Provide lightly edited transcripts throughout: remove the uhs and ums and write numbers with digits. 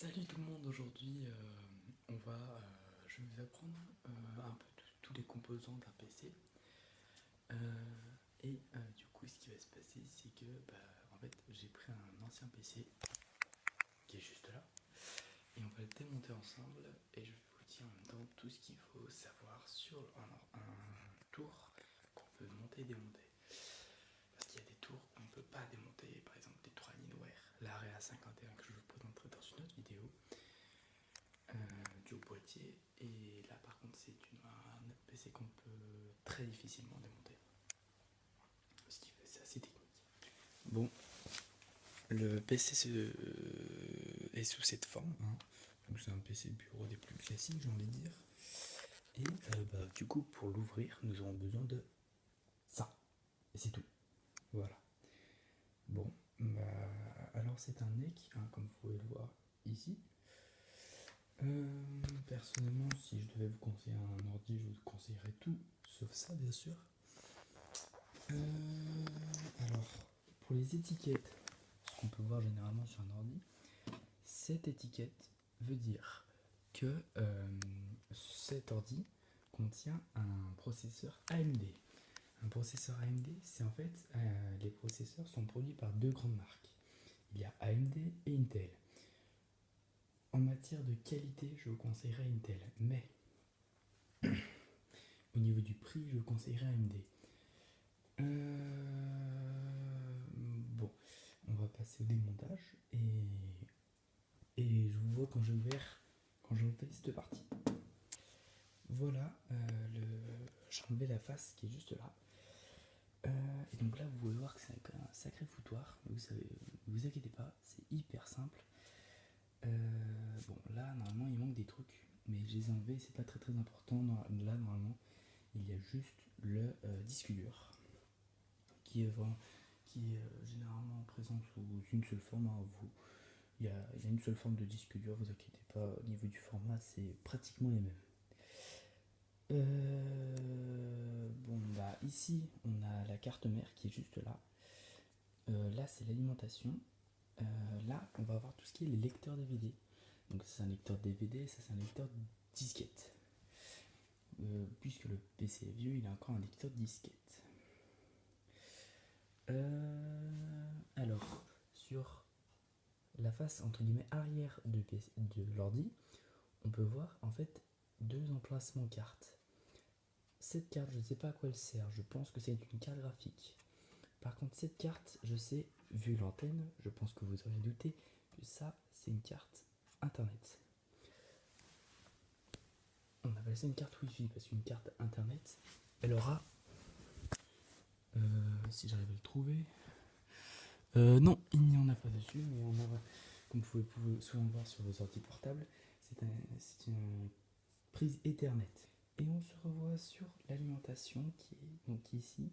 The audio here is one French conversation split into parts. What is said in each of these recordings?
Salut tout le monde, aujourd'hui je vais vous apprendre un peu tous les composants d'un PC. Du coup ce qui va se passer c'est que en fait j'ai pris un ancien PC qui est juste là et on va le démonter ensemble et je vais vous dire en même temps tout ce qu'il faut savoir sur un tour qu'on peut monter et démonter. Parce qu'il y a des tours qu'on ne peut pas démonter, par exemple les 3 Alienware, l'Area 51 que je vous présenterai dans une autre vidéo. Du boîtier, et là par contre c'est un PC qu'on peut très difficilement démonter, ce qui fait c'est assez technique. Bon, le PC est sous cette forme, hein. Donc c'est un PC de bureau des plus classiques, j'ai envie de dire. Et du coup pour l'ouvrir nous aurons besoin de ça, et c'est tout. Voilà. Bon, alors c'est un NEC, hein, comme vous pouvez le voir ici. Personnellement, si je devais vous conseiller un ordi, je vous conseillerais tout, sauf ça, bien sûr. Alors, pour les étiquettes, ce qu'on peut voir généralement sur un ordi, cette étiquette veut dire que cet ordi contient un processeur AMD. Un processeur AMD, c'est en fait, les processeurs sont produits par deux grandes marques. Il y a AMD et Intel. En matière de qualité, je vous conseillerais Intel, mais au niveau du prix, je vous conseillerais AMD. Bon, on va passer au démontage et je vous vois quand je fais cette partie. Voilà, j'ai enlevé la face qui est juste là. Et donc là, vous pouvez voir que c'est quand même un sacré foutoir. Mais vous inquiétez pas, c'est hyper simple. Bon, là, normalement, il manque des trucs, mais je les ai enlevés, c'est pas très important. Là, normalement, il y a juste le disque dur qui est généralement présent sous une seule forme. Hein. Il y a une seule forme de disque dur, vous inquiétez pas, au niveau du format, c'est pratiquement les mêmes. Ici, on a la carte mère qui est juste là. Là, c'est l'alimentation. Là, on va avoir tout ce qui est les lecteurs DVD. Donc, c'est un lecteur DVD, ça, c'est un lecteur disquette. Puisque le PC est vieux, il a encore un lecteur disquette. Alors, sur la face entre guillemets arrière de l'ordi, on peut voir en fait deux emplacements cartes. Cette carte, je ne sais pas à quoi elle sert, je pense que c'est une carte graphique. Par contre, cette carte, je sais, vu l'antenne, je pense que vous aurez douté que ça, c'est une carte internet. On appelle ça une carte Wi-Fi parce qu'une carte internet, elle aura. Si j'arrive à le trouver. Non, il n'y en a pas dessus, mais on aura, comme vous pouvez souvent voir sur vos ordi portables, c'est une prise Ethernet. Et on se revoit sur l'alimentation qui est donc ici.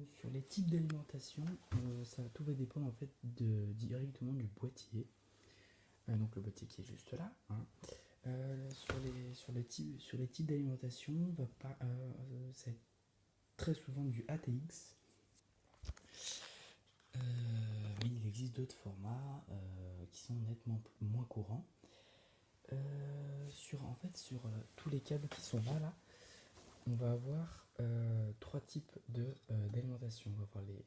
Sur les types d'alimentation, tout va dépendre en fait directement du boîtier. Donc le boîtier qui est juste là. Hein. Sur les types d'alimentation, c'est très souvent du ATX. Mais il existe d'autres formats qui sont nettement moins courants. Sur tous les câbles qui sont là, on va avoir trois types d'alimentation. On va avoir les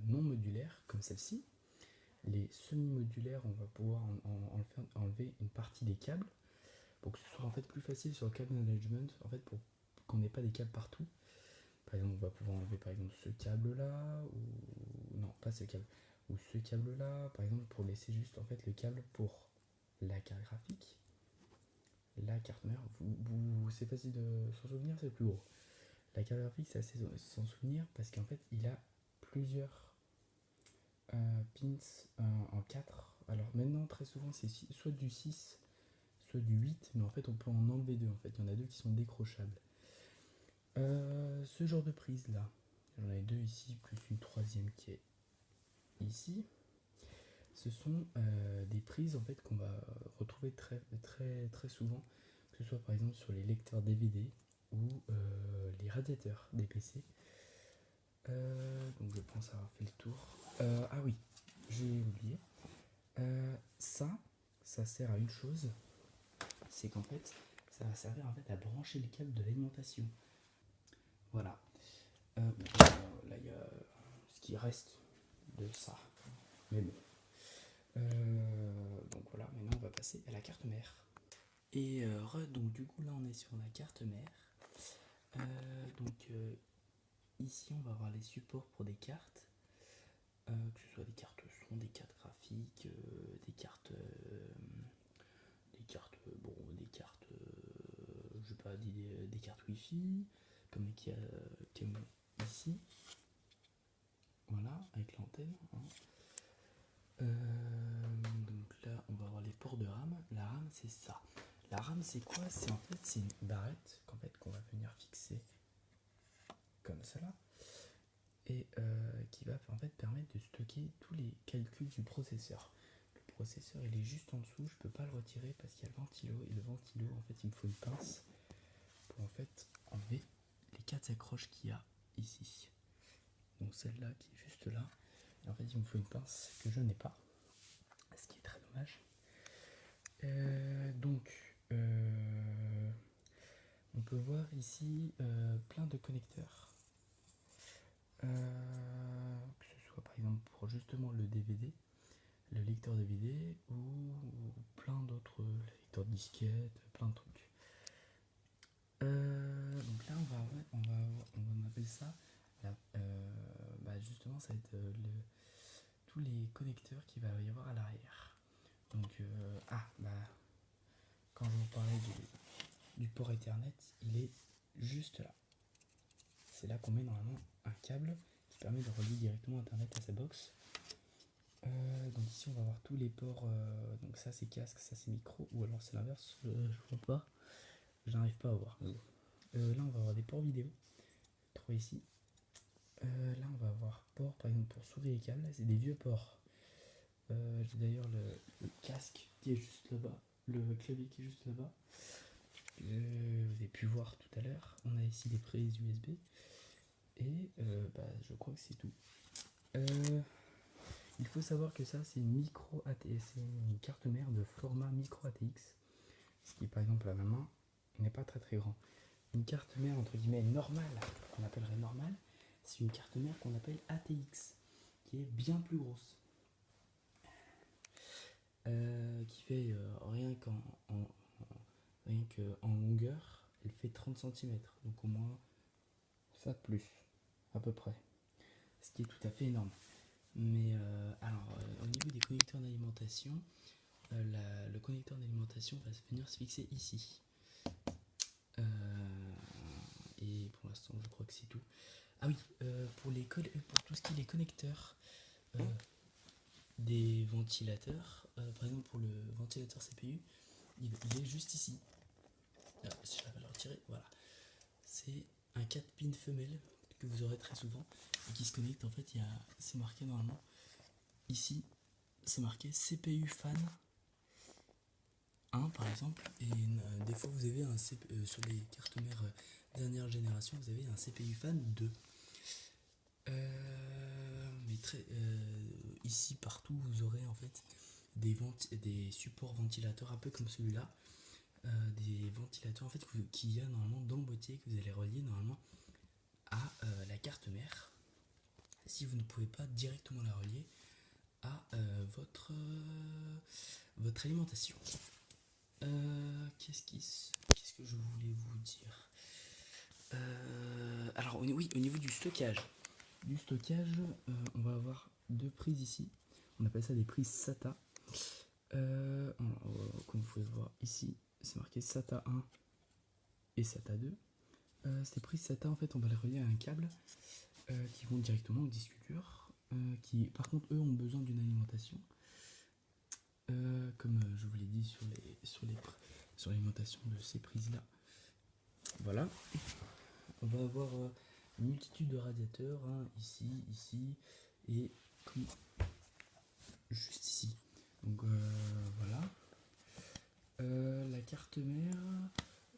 non modulaires, comme celle-ci. Les semi-modulaires, on va pouvoir enlever une partie des câbles pour que ce soit en fait plus facile sur le câble management, en fait pour qu'on n'ait pas des câbles partout. Par exemple, on va pouvoir enlever par exemple ce câble là, ou non, pas ce câble, ou ce câble là, par exemple, pour laisser juste en fait le câble pour la carte graphique, la carte mère. C'est facile de s'en souvenir, c'est le plus gros. La carte graphique, c'est assez s'en souvenir parce qu'en fait, il a plusieurs pins en 4. Alors maintenant, très souvent, c'est soit du 6, soit du 8, mais en fait, on peut en enlever deux. En fait, il y en a deux qui sont décrochables. Ce genre de prise là, j'en ai deux ici, plus une troisième qui est ici. Ce sont des prises en fait qu'on va retrouver très souvent, que ce soit par exemple sur les lecteurs DVD ou les radiateurs des PC. Donc je pense avoir fait le tour. Ah oui, j'ai oublié. Ça, ça sert à une chose, c'est qu'en fait, ça va servir en fait à brancher le câble de l'alimentation. Voilà. Là, il y a ce qui reste de ça. Mais bon. Donc voilà, maintenant on va passer à la carte mère. Et donc du coup là on est sur la carte mère. Ici on va avoir les supports pour des cartes, que ce soit des cartes son, des cartes graphiques, des cartes, des cartes, je sais pas, des cartes Wi-Fi, comme qu'il y a ici. Voilà, avec l'antenne. Hein. Donc là, on va avoir les ports de RAM. La RAM, c'est ça. La RAM, c'est quoi? C'est une barrette qu'on va venir fixer comme cela et qui va en fait permettre de stocker tous les calculs du processeur. Le processeur, il est juste en dessous. Je peux pas le retirer parce qu'il y a le ventilo et le ventilo, en fait, il me faut une pince pour en fait enlever les 4 accroches qu'il y a ici. Donc celle-là qui est juste là. Et en fait, il me faut une pince que je n'ai pas. Ce qui est très dommage. On peut voir ici plein de connecteurs. Que ce soit par exemple pour justement le DVD, le lecteur DVD ou plein d'autres lecteurs de disquettes, plein de trucs. Donc là, on appelle ça justement, ça va être tous les connecteurs qu'il va y avoir à l'arrière. Donc, quand je vous parlais du port Ethernet, il est juste là. C'est là qu'on met normalement un câble qui permet de relier directement Internet à sa box. Donc ici, on va voir tous les ports. Donc ça, c'est casque, ça, c'est micro, ou alors c'est l'inverse. Je vois pas. Je n'arrive pas à voir. Là, on va avoir des ports vidéo. 3 ici. Là, on va avoir port, par exemple, pour souris et câbles. C'est des vieux ports. J'ai d'ailleurs le casque qui est juste là-bas, le clavier qui est juste là-bas. Vous avez pu voir tout à l'heure. On a ici des prises USB. Et je crois que c'est tout. Il faut savoir que ça, c'est une micro ATX, c'est une carte mère de format micro ATX. Ce qui, par exemple, à ma main, n'est pas très très grand. Une carte mère entre guillemets normale, qu'on appellerait normale, c'est une carte mère qu'on appelle ATX, qui est bien plus grosse. Qui fait rien qu'en longueur, elle fait 30 cm, donc au moins ça de plus, à peu près. Ce qui est tout à fait énorme. Mais au niveau des connecteurs d'alimentation, le connecteur d'alimentation va venir se fixer ici. Et pour l'instant, je crois que c'est tout. Ah oui, pour tout ce qui est les connecteurs des ventilateurs, par exemple pour le ventilateur CPU, il est juste ici. Ah, si je vais le retirer, voilà. C'est un 4 pins femelle que vous aurez très souvent et qui se connecte. En fait, c'est marqué normalement ici, c'est marqué CPU fan 1 par exemple, et des fois vous avez sur les cartes mères dernière génération, vous avez un CPU fan 2. Ici partout vous aurez en fait des supports ventilateurs un peu comme celui-là, des ventilateurs en fait qu'il y a normalement dans le boîtier que vous allez relier normalement à la carte mère si vous ne pouvez pas directement la relier à votre alimentation. Qu'est-ce que je voulais vous dire? Alors au niveau du stockage, on va avoir 2 prises ici. On appelle ça des prises SATA. Comme vous pouvez le voir ici, c'est marqué SATA 1 et SATA 2. Ces prises SATA, en fait, on va les relier à un câble qui vont directement au disque dur. Qui, par contre, eux ont besoin d'une alimentation. Comme je vous l'ai dit sur l'alimentation de ces prises-là. Voilà. On va avoir une multitude de radiateurs, hein, ici et comme juste ici. Donc voilà. La carte mère,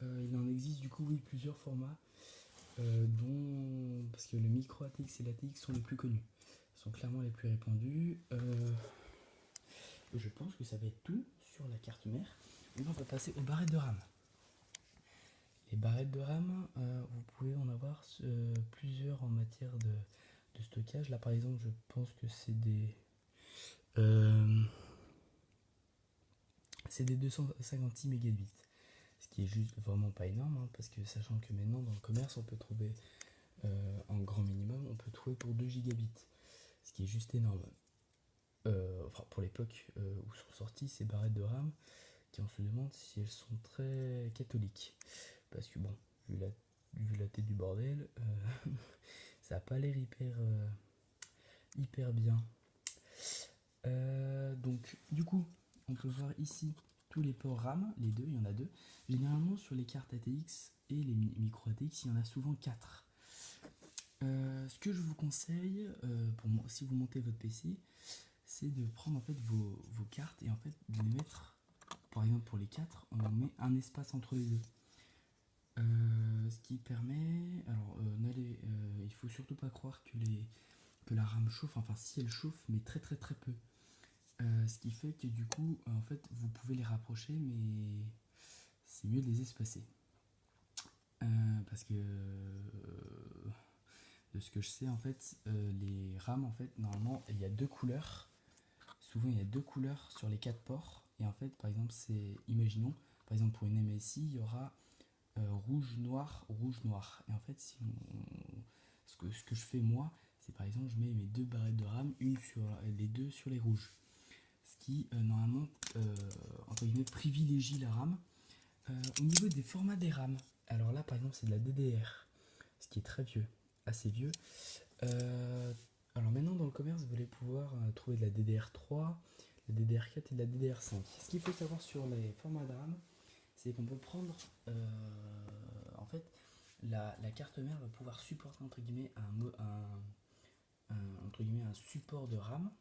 il en existe du coup plusieurs formats, parce que le micro ATX et l'ATX sont les plus connus, sont clairement les plus répandus. je pense que ça va être tout sur la carte mère. Maintenant, on va passer aux barrettes de RAM. Les barrettes de RAM, vous pouvez en avoir plusieurs en matière de stockage. Là, par exemple, je pense que euh, c'est des 256 mégabits. Ce qui est juste vraiment pas énorme, hein, parce que sachant que maintenant, dans le commerce, on peut trouver en grand minimum, on peut trouver pour 2 gigabits. Ce qui est juste énorme. Enfin, pour l'époque où sont sorties ces barrettes de RAM, qui on se demande si elles sont très catholiques. Parce que bon, vu la tête du bordel, ça n'a pas l'air hyper bien. Donc du coup, on peut voir ici tous les ports RAM, les deux, il y en a deux. Généralement sur les cartes ATX et les micro ATX, il y en a souvent 4. Ce que je vous conseille, si vous montez votre PC, c'est de prendre en fait vos cartes et en fait de les mettre, par exemple pour les 4, on met un espace entre les deux. Ce qui permet, alors il faut surtout pas croire que la RAM chauffe, enfin si elle chauffe, mais très peu. Ce qui fait que du coup, en fait, vous pouvez les rapprocher, mais c'est mieux de les espacer. Parce que de ce que je sais, en fait, les RAM, en fait, normalement, il y a deux couleurs. Souvent, il y a deux couleurs sur les 4 ports. Et en fait, par exemple, imaginons, par exemple, pour une MSI, il y aura rouge, noir, rouge, noir. Et en fait, ce que je fais moi, c'est par exemple, je mets mes deux barrettes de RAM, les deux sur les rouges. Ce qui, normalement, entre guillemets, privilégie la RAM. Au niveau des formats des RAM, alors là, par exemple, c'est de la DDR, ce qui est très vieux, assez vieux. Alors maintenant, dans le commerce, vous allez pouvoir trouver de la DDR3, de la DDR4 et de la DDR5. Ce qu'il faut savoir sur les formats de RAM, c'est qu'on peut prendre, en fait, la carte mère va pouvoir supporter entre guillemets un support de RAM.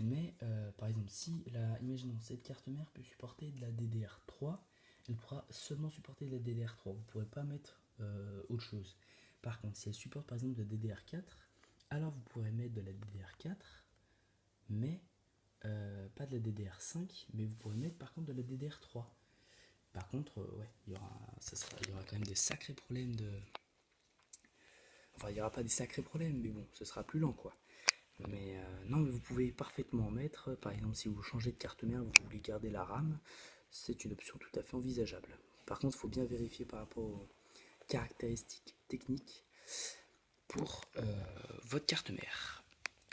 Mais par exemple, si imaginons cette carte mère peut supporter de la DDR3, elle pourra seulement supporter de la DDR3. Vous ne pourrez pas mettre autre chose. Par contre, si elle supporte par exemple de la DDR4, alors vous pourrez mettre de la DDR4, mais pas de la DDR5, mais vous pourrez mettre par contre de la DDR3. Par contre, ouais, il y aura quand même des sacrés problèmes de. Enfin, il n'y aura pas des sacrés problèmes, mais bon, ce sera plus lent quoi. Mais non, mais vous pouvez parfaitement en mettre. Par exemple, si vous changez de carte mère, vous voulez garder la RAM, c'est une option tout à fait envisageable. Par contre, il faut bien vérifier par rapport aux caractéristiques techniques pour votre carte mère.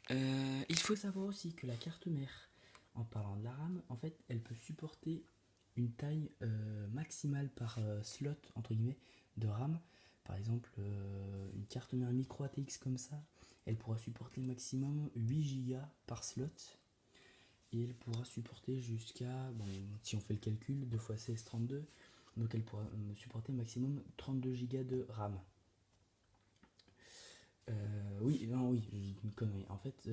Il faut savoir aussi que la carte mère, en parlant de la RAM, en fait, elle peut supporter une taille maximale par slot, entre guillemets, de RAM. Par exemple, une carte mère micro ATX comme ça, elle pourra supporter maximum 8 Go par slot. Et elle pourra supporter jusqu'à, bon, si on fait le calcul, 2 x 16, 32. Donc elle pourra supporter maximum 32 Go de RAM. Oui, non, oui, j'ai dit une connerie. En fait,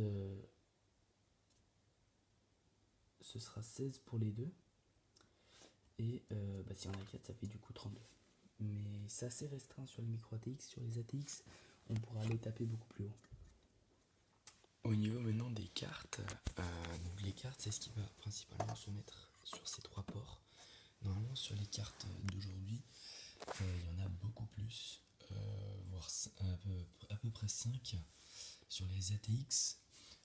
ce sera 16 pour les deux. Et si on a 4, ça fait du coup 32. Mais c'est assez restreint sur les micro ATX. Sur les ATX, on pourra les taper beaucoup plus haut. Au niveau maintenant des cartes, donc les cartes, c'est ce qui va principalement se mettre sur ces 3 ports. Normalement, sur les cartes d'aujourd'hui, il y en a beaucoup plus, voire à peu près 5 sur les ATX.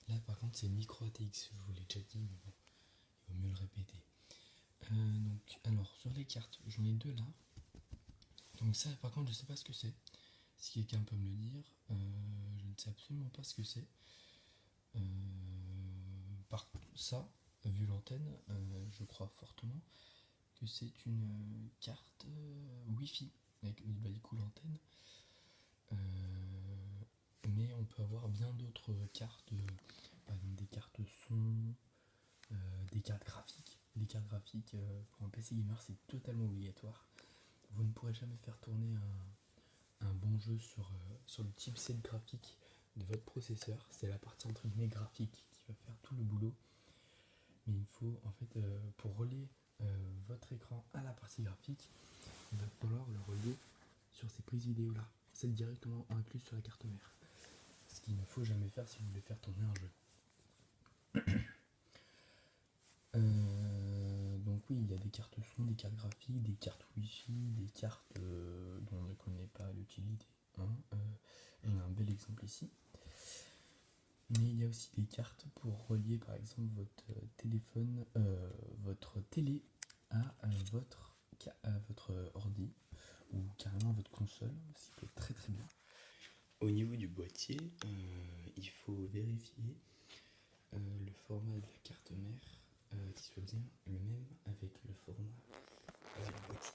Là, par contre, c'est micro ATX, je vous l'ai déjà dit, mais bon, il vaut mieux le répéter. Donc, alors, sur les cartes, j'en ai 2 là. Donc ça, par contre, je sais pas ce que c'est. Si quelqu'un peut me le dire, je ne sais absolument pas ce que c'est. Par contre, ça, vu l'antenne, je crois fortement que c'est une carte Wi-Fi avec du coup l'antenne. Mais on peut avoir bien d'autres cartes, par exemple des cartes son, des cartes graphiques. Les cartes graphiques pour un PC gamer, c'est totalement obligatoire. Vous ne pourrez jamais faire tourner un bon jeu sur le chipset graphique de votre processeur. C'est la partie entre guillemets graphique qui va faire tout le boulot. Mais il faut en fait pour relier votre écran à la partie graphique, il va falloir le relier sur ces prises vidéo là. C'est directement inclus sur la carte mère. Ce qu'il ne faut jamais faire si vous voulez faire tourner un jeu. oui, il y a des cartes son, des cartes graphiques, des cartes Wi-Fi, des cartes dont on ne connaît pas l'utilité, hein. On a un bel exemple ici. Mais il y a aussi des cartes pour relier par exemple votre téléphone, votre télé à votre ordi ou carrément à votre console, ce qui peut être très très bien. Au niveau du boîtier, il faut vérifier le format de la carte mère qui soit bien le même avec le format du boîtier.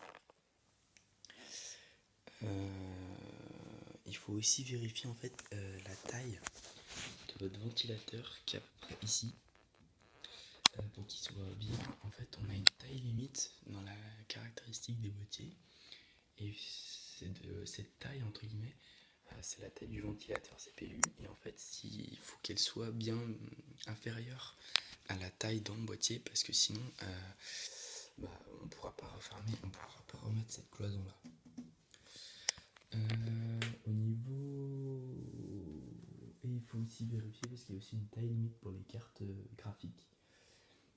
Il faut aussi vérifier en fait la taille de votre ventilateur qui est à peu près ici pour qu'il soit bien. En fait, on a une taille limite dans la caractéristique des boîtiers et c'est de cette taille entre guillemets. C'est la taille du ventilateur CPU et en fait il faut qu'elle soit bien inférieure à la taille dans le boîtier parce que sinon on pourra pas refermer, on pourra pas remettre cette cloison là. Au niveau... Et il faut aussi vérifier parce qu'il y a aussi une taille limite pour les cartes graphiques.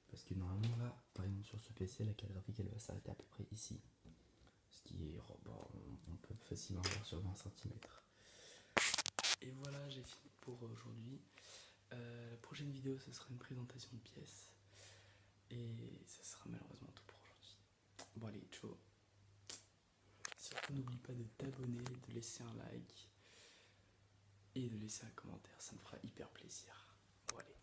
Parce que normalement là, par exemple sur ce PC, la carte graphique elle va s'arrêter à peu près ici. Ce qui est... on peut facilement voir sur 20 cm. Et voilà, j'ai fini pour aujourd'hui. La prochaine vidéo, ce sera une présentation de pièces. Et ça sera malheureusement tout pour aujourd'hui. Bon allez, ciao. Surtout n'oublie pas de t'abonner, de laisser un like et de laisser un commentaire, ça me fera hyper plaisir. Bon allez.